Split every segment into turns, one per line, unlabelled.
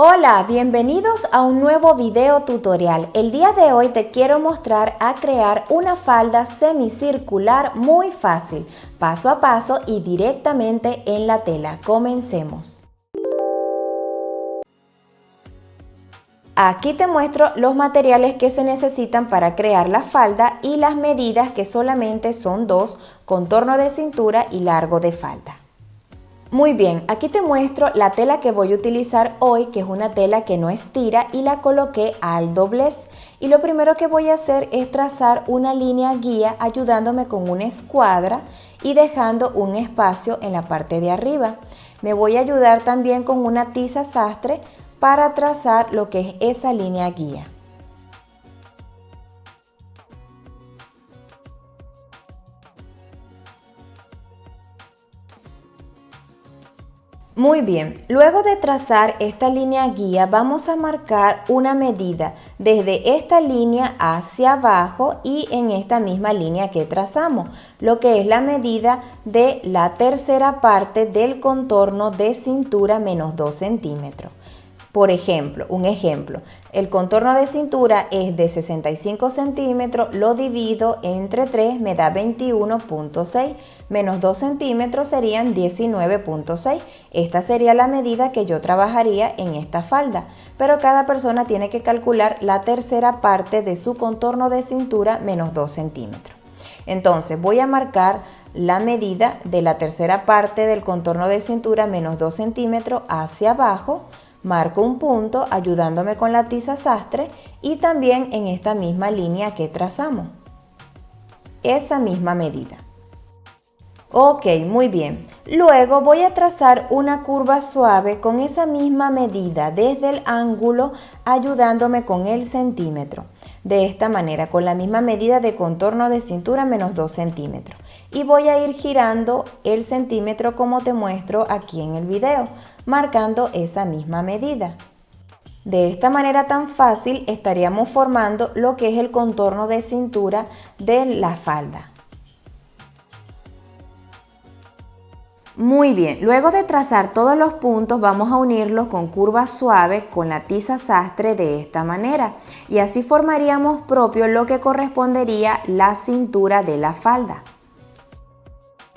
Hola, bienvenidos a un nuevo video tutorial. El día de hoy te quiero mostrar a crear una falda semicircular muy fácil, paso a paso y directamente en la tela. Comencemos. Aquí te muestro los materiales que se necesitan para crear la falda y las medidas, que solamente son dos: contorno de cintura y largo de falda. Muy bien, aquí te muestro la tela que voy a utilizar hoy, que es una tela que no estira, y la coloqué al doblez. Y lo primero que voy a hacer es trazar una línea guía ayudándome con una escuadra y dejando un espacio en la parte de arriba. Me voy a ayudar también con una tiza sastre para trazar lo que es esa línea guía. Muy bien, luego de trazar esta línea guía vamos a marcar una medida desde esta línea hacia abajo y en esta misma línea que trazamos, lo que es la medida de la tercera parte del contorno de cintura menos 2 centímetros. Por ejemplo, el contorno de cintura es de 65 centímetros, lo divido entre 3, me da 21.6, menos 2 centímetros serían 19.6. Esta sería la medida que yo trabajaría en esta falda, pero cada persona tiene que calcular la tercera parte de su contorno de cintura menos 2 centímetros. Entonces voy a marcar la medida de la tercera parte del contorno de cintura menos 2 centímetros hacia abajo. Marco un punto ayudándome con la tiza sastre y también en esta misma línea que trazamos. Esa misma medida. Ok, muy bien. Luego voy a trazar una curva suave con esa misma medida desde el ángulo ayudándome con el centímetro. De esta manera, con la misma medida de contorno de cintura menos 2 centímetros. Y voy a ir girando el centímetro como te muestro aquí en el video, marcando esa misma medida. De esta manera tan fácil estaríamos formando lo que es el contorno de cintura de la falda. Muy bien, luego de trazar todos los puntos vamos a unirlos con curva suave con la tiza sastre de esta manera, y así formaríamos propio lo que correspondería la cintura de la falda.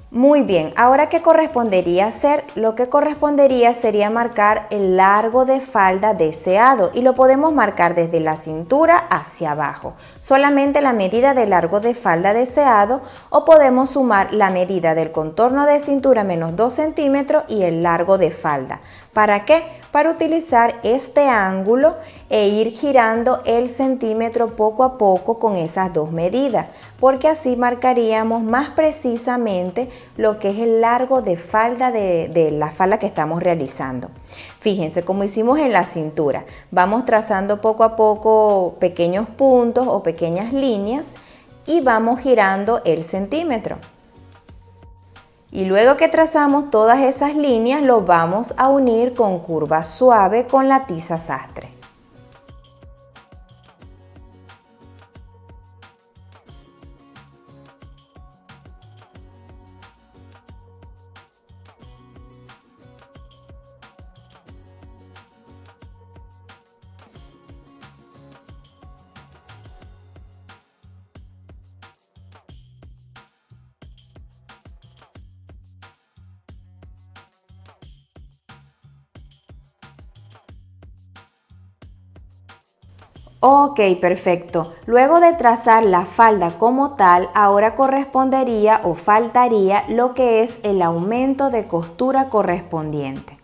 Muy bien, ahora ¿qué correspondería hacer? Lo que correspondería sería marcar el largo de falda deseado, y lo podemos marcar desde la cintura hacia abajo, solamente la medida de largo de falda deseado, o podemos sumar la medida del contorno de cintura menos 2 centímetros y el largo de falda. ¿Para qué? Para utilizar este ángulo e ir girando el centímetro poco a poco con esas dos medidas, porque así marcaríamos más precisamente lo que es el largo de falda de la falda que estamos realizando. Fíjense, como hicimos en la cintura, vamos trazando poco a poco pequeños puntos o pequeñas líneas y vamos girando el centímetro. Y luego que trazamos todas esas líneas, lo vamos a unir con curva suave con la tiza sastre. Ok, perfecto. Luego de trazar la falda como tal, ahora correspondería o faltaría lo que es el aumento de costura correspondiente.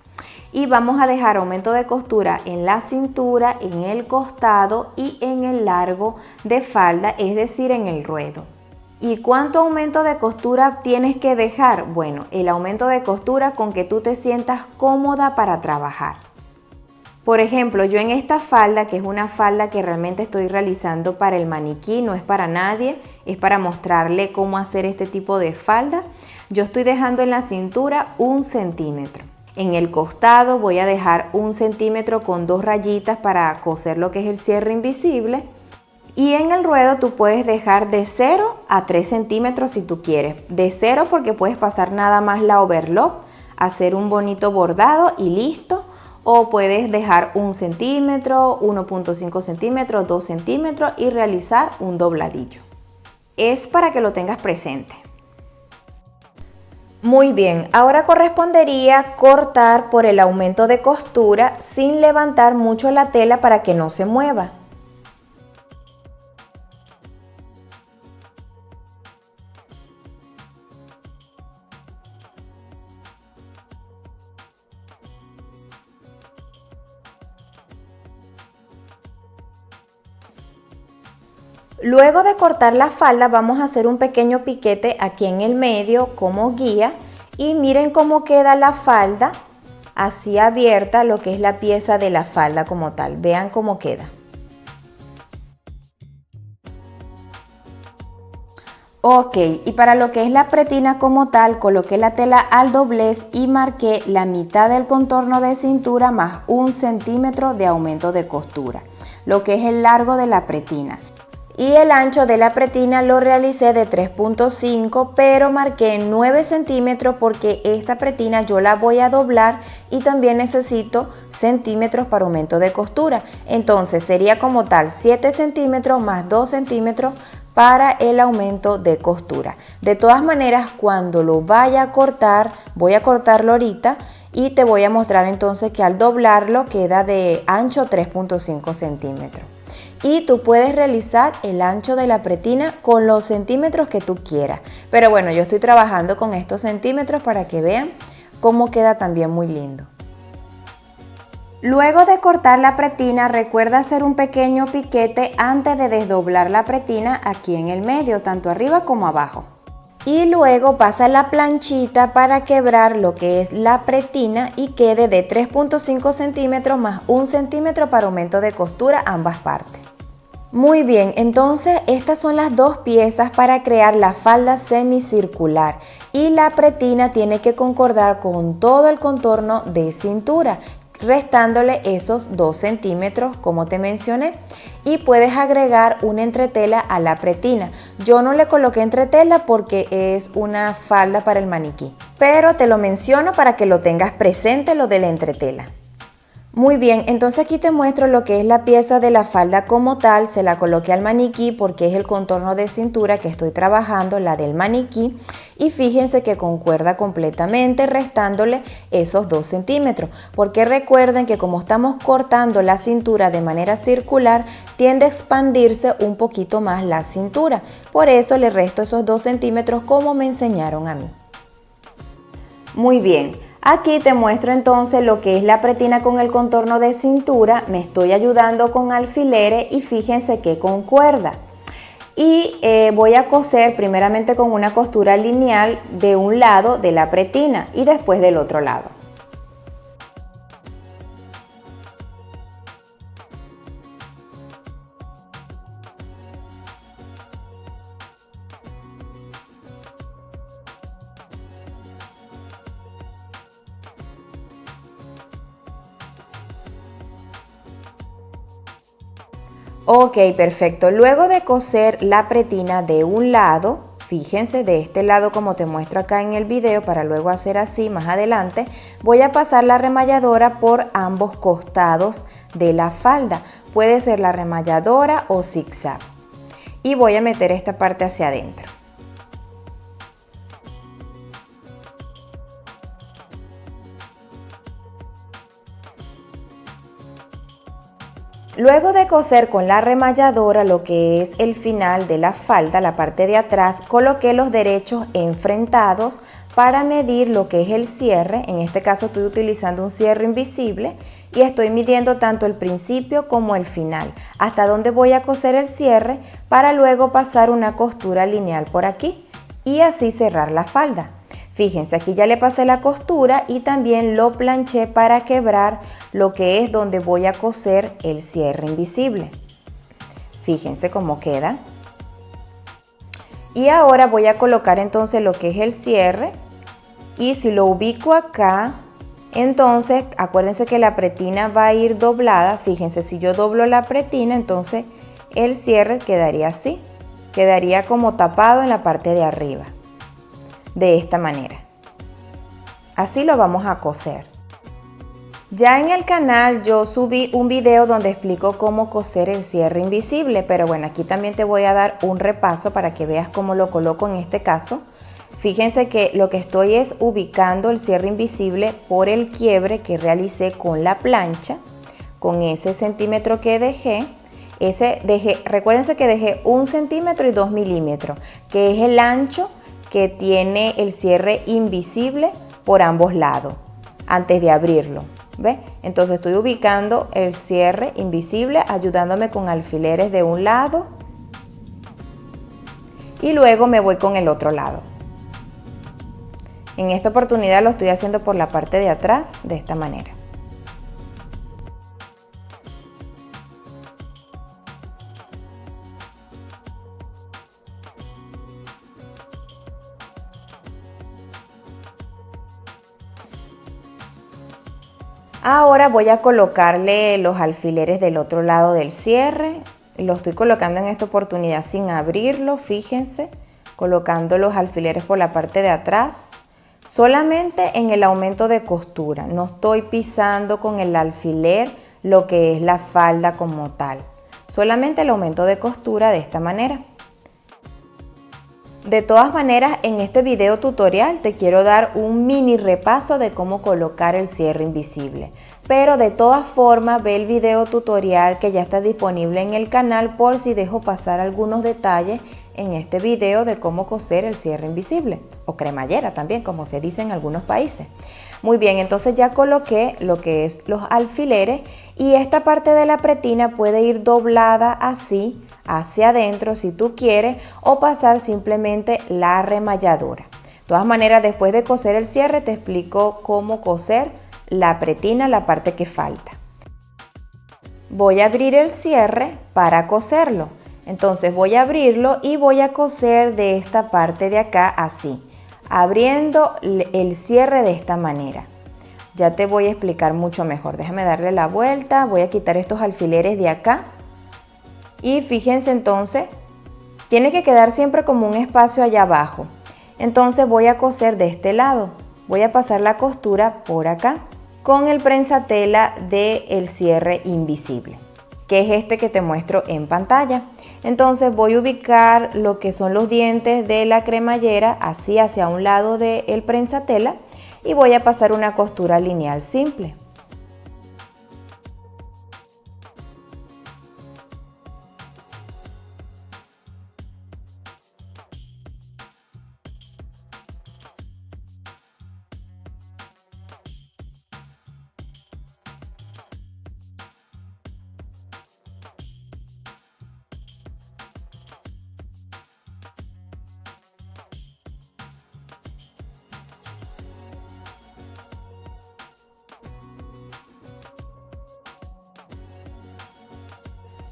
Y vamos a dejar aumento de costura en la cintura, en el costado y en el largo de falda, es decir, en el ruedo. ¿Y cuánto aumento de costura tienes que dejar? Bueno, el aumento de costura con que tú te sientas cómoda para trabajar. Por ejemplo, yo en esta falda, que es una falda que realmente estoy realizando para el maniquí, no es para nadie, es para mostrarle cómo hacer este tipo de falda, yo estoy dejando en la cintura 1 centímetro. En el costado voy a dejar 1 centímetro con 2 rayitas para coser lo que es el cierre invisible. Y en el ruedo tú puedes dejar de 0 a 3 centímetros si tú quieres. De 0 porque puedes pasar nada más la overlock, hacer un bonito bordado y listo. o puedes dejar 1 centímetro, 1.5 centímetros, 2 centímetros y realizar un dobladillo. Es para que lo tengas presente. Muy bien, ahora correspondería cortar por el aumento de costura sin levantar mucho la tela para que no se mueva. Luego de cortar la falda vamos a hacer un pequeño piquete aquí en el medio como guía y miren cómo queda la falda así abierta, lo que es la pieza de la falda como tal. Vean cómo queda. Ok, y para lo que es la pretina como tal, coloqué la tela al doblez y marqué la mitad del contorno de cintura más 1 centímetro de aumento de costura, lo que es el largo de la pretina. Y el ancho de la pretina lo realicé de 3.5, pero marqué 9 centímetros porque esta pretina yo la voy a doblar y también necesito centímetros para aumento de costura. Entonces sería como tal 7 centímetros más 2 centímetros para el aumento de costura. De todas maneras, cuando lo vaya a cortar, voy a cortarlo ahorita y te voy a mostrar entonces que al doblarlo queda de ancho 3.5 centímetros. Y tú puedes realizar el ancho de la pretina con los centímetros que tú quieras. Pero bueno, yo estoy trabajando con estos centímetros para que vean cómo queda también muy lindo. Luego de cortar la pretina, recuerda hacer un pequeño piquete antes de desdoblar la pretina aquí en el medio, tanto arriba como abajo. Y luego pasa la planchita para quebrar lo que es la pretina y quede de 3.5 centímetros más 1 centímetro para aumento de costura ambas partes. Muy bien, entonces estas son las dos piezas para crear la falda semicircular y la pretina tiene que concordar con todo el contorno de cintura, restándole esos 2 centímetros como te mencioné, y puedes agregar una entretela a la pretina. Yo no le coloqué entretela porque es una falda para el maniquí, pero te lo menciono para que lo tengas presente, lo de la entretela. Muy bien, entonces aquí te muestro lo que es la pieza de la falda como tal. Se la coloqué al maniquí porque es el contorno de cintura que estoy trabajando, la del maniquí, y fíjense que concuerda completamente restándole esos 2 centímetros, porque recuerden que como estamos cortando la cintura de manera circular, tiende a expandirse un poquito más la cintura, por eso le resto esos 2 centímetros como me enseñaron a mí. Muy bien. Aquí te muestro entonces lo que es la pretina con el contorno de cintura. Me estoy ayudando con alfileres y fíjense que concuerda. Y voy a coser primeramente con una costura lineal de un lado de la pretina y después del otro lado. Ok, perfecto. Luego de coser la pretina de un lado, fíjense de este lado como te muestro acá en el video para luego hacer así más adelante, voy a pasar la remalladora por ambos costados de la falda. Puede ser la remalladora o zigzag. Y voy a meter esta parte hacia adentro. Luego de coser con la remalladora lo que es el final de la falda, la parte de atrás, coloqué los derechos enfrentados para medir lo que es el cierre. En este caso estoy utilizando un cierre invisible y estoy midiendo tanto el principio como el final, hasta donde voy a coser el cierre para luego pasar una costura lineal por aquí y así cerrar la falda. Fíjense, aquí ya le pasé la costura y también lo planché para quebrar lo que es donde voy a coser el cierre invisible. Fíjense cómo queda. Y ahora voy a colocar entonces lo que es el cierre y si lo ubico acá, entonces acuérdense que la pretina va a ir doblada. Fíjense, si yo doblo la pretina, entonces el cierre quedaría así. Quedaría como tapado en la parte de arriba. De esta manera. Así lo vamos a coser. Ya en el canal yo subí un video donde explico cómo coser el cierre invisible, pero bueno, aquí también te voy a dar un repaso para que veas cómo lo coloco en este caso. Fíjense que lo que estoy es ubicando el cierre invisible por el quiebre que realicé con la plancha, con ese centímetro que dejé. Recuérdense que dejé 1 centímetro y 2 milímetros, que es el ancho que tiene el cierre invisible por ambos lados, antes de abrirlo. ¿Ves? Entonces estoy ubicando el cierre invisible ayudándome con alfileres de un lado y luego me voy con el otro lado. En esta oportunidad lo estoy haciendo por la parte de atrás de esta manera. Ahora voy a colocarle los alfileres del otro lado del cierre. Lo estoy colocando en esta oportunidad sin abrirlo, fíjense, colocando los alfileres por la parte de atrás, solamente en el aumento de costura. No estoy pisando con el alfiler lo que es la falda como tal, solamente el aumento de costura de esta manera. De todas maneras, en este video tutorial te quiero dar un mini repaso de cómo colocar el cierre invisible. Pero de todas formas, ve el video tutorial que ya está disponible en el canal por si dejo pasar algunos detalles en este video de cómo coser el cierre invisible o cremallera también, como se dice en algunos países. Muy bien, entonces ya coloqué lo que es los alfileres y esta parte de la pretina puede ir doblada así hacia adentro si tú quieres o pasar simplemente la remalladura. De todas maneras, después de coser el cierre te explico cómo coser la pretina, la parte que falta. Voy a abrir el cierre para coserlo. Entonces voy a abrirlo y voy a coser de esta parte de acá así, abriendo el cierre de esta manera. Ya te voy a explicar mucho mejor. Déjame darle la vuelta, voy a quitar estos alfileres de acá. Y fíjense entonces, tiene que quedar siempre como un espacio allá abajo. Entonces voy a coser de este lado. Voy a pasar la costura por acá con el prensatela del cierre invisible, que es este que te muestro en pantalla. Entonces voy a ubicar lo que son los dientes de la cremallera así hacia un lado del prensatela y voy a pasar una costura lineal simple.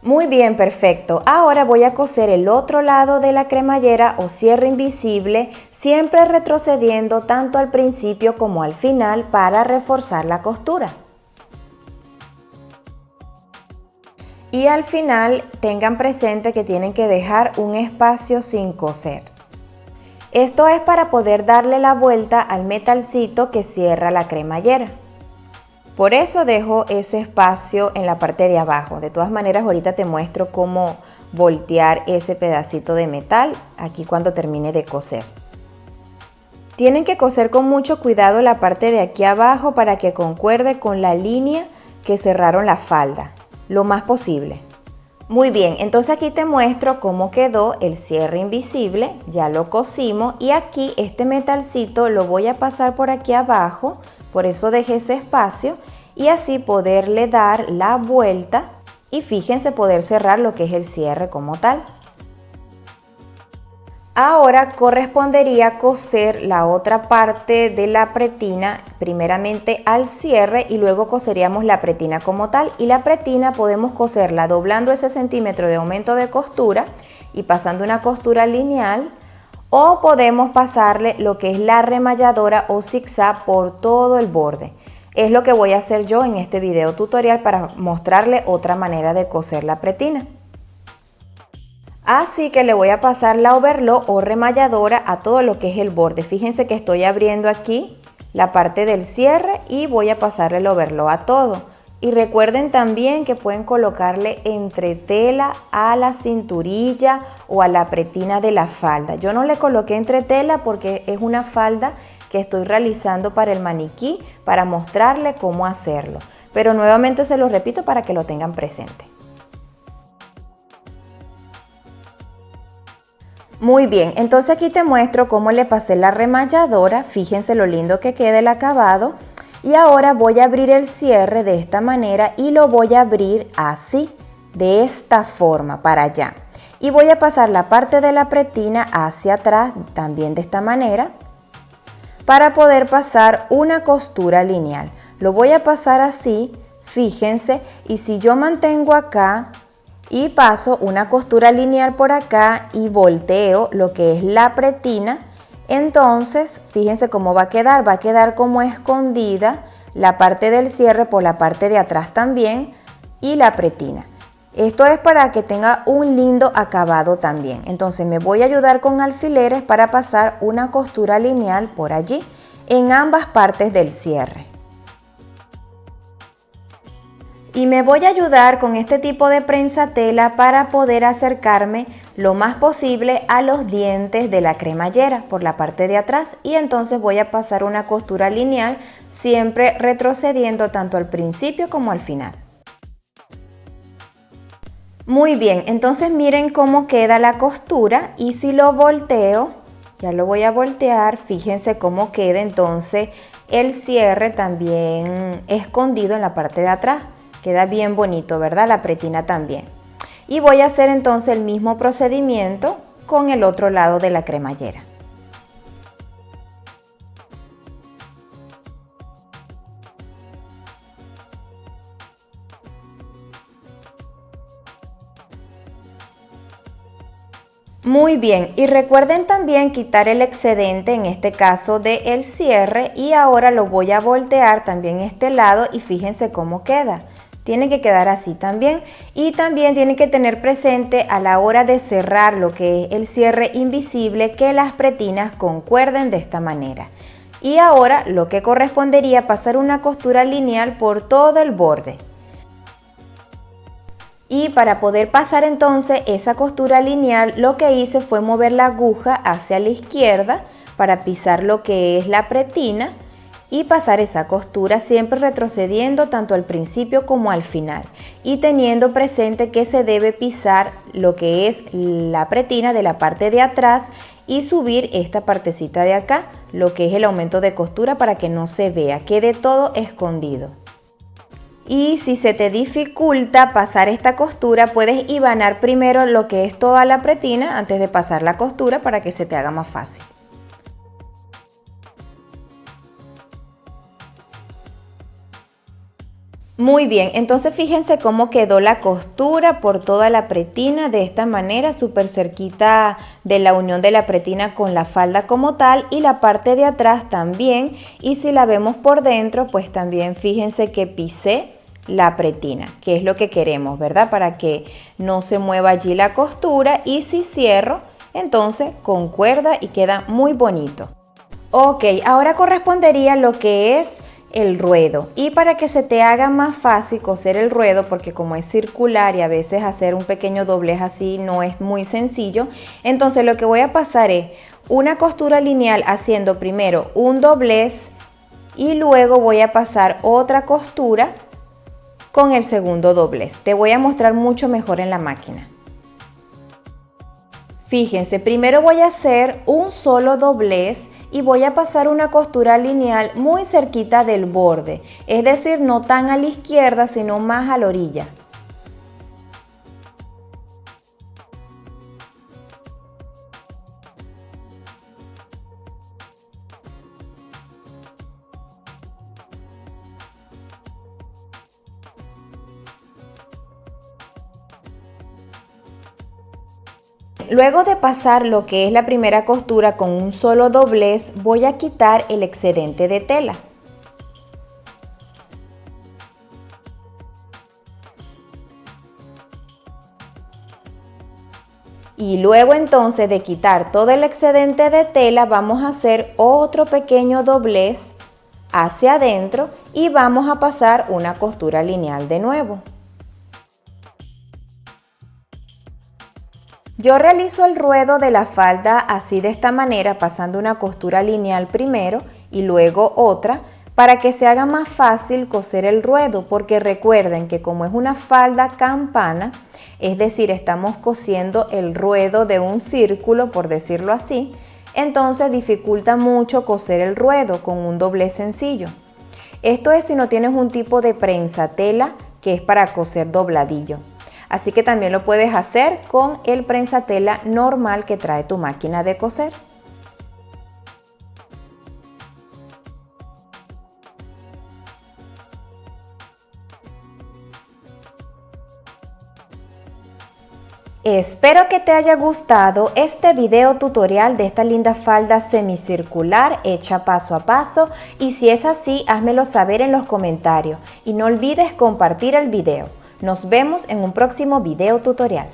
Muy bien, perfecto. Ahora voy a coser el otro lado de la cremallera o cierre invisible, siempre retrocediendo tanto al principio como al final para reforzar la costura. Y al final tengan presente que tienen que dejar un espacio sin coser. Esto es para poder darle la vuelta al metalcito que cierra la cremallera. Por eso dejo ese espacio en la parte de abajo. De todas maneras, ahorita te muestro cómo voltear ese pedacito de metal aquí cuando termine de coser. Tienen que coser con mucho cuidado la parte de aquí abajo para que concuerde con la línea que cerraron la falda, lo más posible. Muy bien, entonces aquí te muestro cómo quedó el cierre invisible. Ya lo cosimos y aquí este metalcito lo voy a pasar por aquí abajo. Por eso dejé ese espacio y así poderle dar la vuelta y fíjense poder cerrar lo que es el cierre como tal. Ahora correspondería coser la otra parte de la pretina primeramente al cierre y luego coseríamos la pretina como tal. Y la pretina podemos coserla doblando ese centímetro de aumento de costura y pasando una costura lineal. O podemos pasarle lo que es la remalladora o zigzag por todo el borde. Es lo que voy a hacer yo en este video tutorial para mostrarle otra manera de coser la pretina. Así que le voy a pasar la overlock o remalladora a todo lo que es el borde. Fíjense que estoy abriendo aquí la parte del cierre y voy a pasarle el overlock a todo. Y recuerden también que pueden colocarle entretela a la cinturilla o a la pretina de la falda. Yo no le coloqué entretela porque es una falda que estoy realizando para el maniquí para mostrarle cómo hacerlo. Pero nuevamente se lo repito para que lo tengan presente. Muy bien, entonces aquí te muestro cómo le pasé la remalladora. Fíjense lo lindo que queda el acabado. Y ahora voy a abrir el cierre de esta manera y lo voy a abrir así, de esta forma, para allá. Y voy a pasar la parte de la pretina hacia atrás, también de esta manera, para poder pasar una costura lineal. Lo voy a pasar así, fíjense, y si yo mantengo acá y paso una costura lineal por acá y volteo lo que es la pretina, entonces fíjense cómo va a quedar como escondida la parte del cierre por la parte de atrás también y la pretina. Esto es para que tenga un lindo acabado también. Entonces me voy a ayudar con alfileres para pasar una costura lineal por allí en ambas partes del cierre. Y me voy a ayudar con este tipo de prensa tela para poder acercarme lo más posible a los dientes de la cremallera por la parte de atrás, y entonces voy a pasar una costura lineal siempre retrocediendo tanto al principio como al final. Muy bien, entonces miren cómo queda la costura, y si lo volteo, ya lo voy a voltear, fíjense cómo queda entonces el cierre también escondido en la parte de atrás. Queda bien bonito, ¿verdad? La pretina también. Y voy a hacer entonces el mismo procedimiento con el otro lado de la cremallera. Muy bien, y recuerden también quitar el excedente, en este caso del cierre, y ahora lo voy a voltear también este lado y fíjense cómo queda. Tiene que quedar así también, y también tienen que tener presente a la hora de cerrar lo que es el cierre invisible que las pretinas concuerden de esta manera. Y ahora lo que correspondería pasar una costura lineal por todo el borde. Y para poder pasar entonces esa costura lineal, lo que hice fue mover la aguja hacia la izquierda para pisar lo que es la pretina y pasar esa costura siempre retrocediendo tanto al principio como al final, y teniendo presente que se debe pisar lo que es la pretina de la parte de atrás y subir esta partecita de acá, lo que es el aumento de costura, para que no se vea, quede todo escondido. Y si se te dificulta pasar esta costura, puedes hibanar primero lo que es toda la pretina antes de pasar la costura para que se te haga más fácil. Muy bien, entonces fíjense cómo quedó la costura por toda la pretina de esta manera, súper cerquita de la unión de la pretina con la falda como tal, y la parte de atrás también. Y si la vemos por dentro, pues también fíjense que pisé la pretina, que es lo que queremos, ¿verdad? Para que no se mueva allí la costura, y si cierro, entonces concuerda y queda muy bonito. Ok, ahora correspondería lo que es el ruedo, y para que se te haga más fácil coser el ruedo, porque como es circular y a veces hacer un pequeño doblez así no es muy sencillo, entonces lo que voy a pasar es una costura lineal haciendo primero un doblez y luego voy a pasar otra costura con el segundo doblez. Te voy a mostrar mucho mejor en la máquina. Fíjense, primero voy a hacer un solo doblez y voy a pasar una costura lineal muy cerquita del borde, es decir, no tan a la izquierda, sino más a la orilla. Luego de pasar lo que es la primera costura con un solo doblez, voy a quitar el excedente de tela. Y luego entonces de quitar todo el excedente de tela, vamos a hacer otro pequeño doblez hacia adentro y vamos a pasar una costura lineal de nuevo. Yo realizo el ruedo de la falda así de esta manera, pasando una costura lineal primero y luego otra, para que se haga más fácil coser el ruedo, porque recuerden que como es una falda campana, es decir, estamos cosiendo el ruedo de un círculo, por decirlo así, entonces dificulta mucho coser el ruedo con un doblez sencillo. Esto es si no tienes un tipo de prensa tela que es para coser dobladillo. Así que también lo puedes hacer con el prensatela normal que trae tu máquina de coser. Espero que te haya gustado este video tutorial de esta linda falda semicircular hecha paso a paso, y si es así, házmelo saber en los comentarios y no olvides compartir el video. Nos vemos en un próximo video tutorial.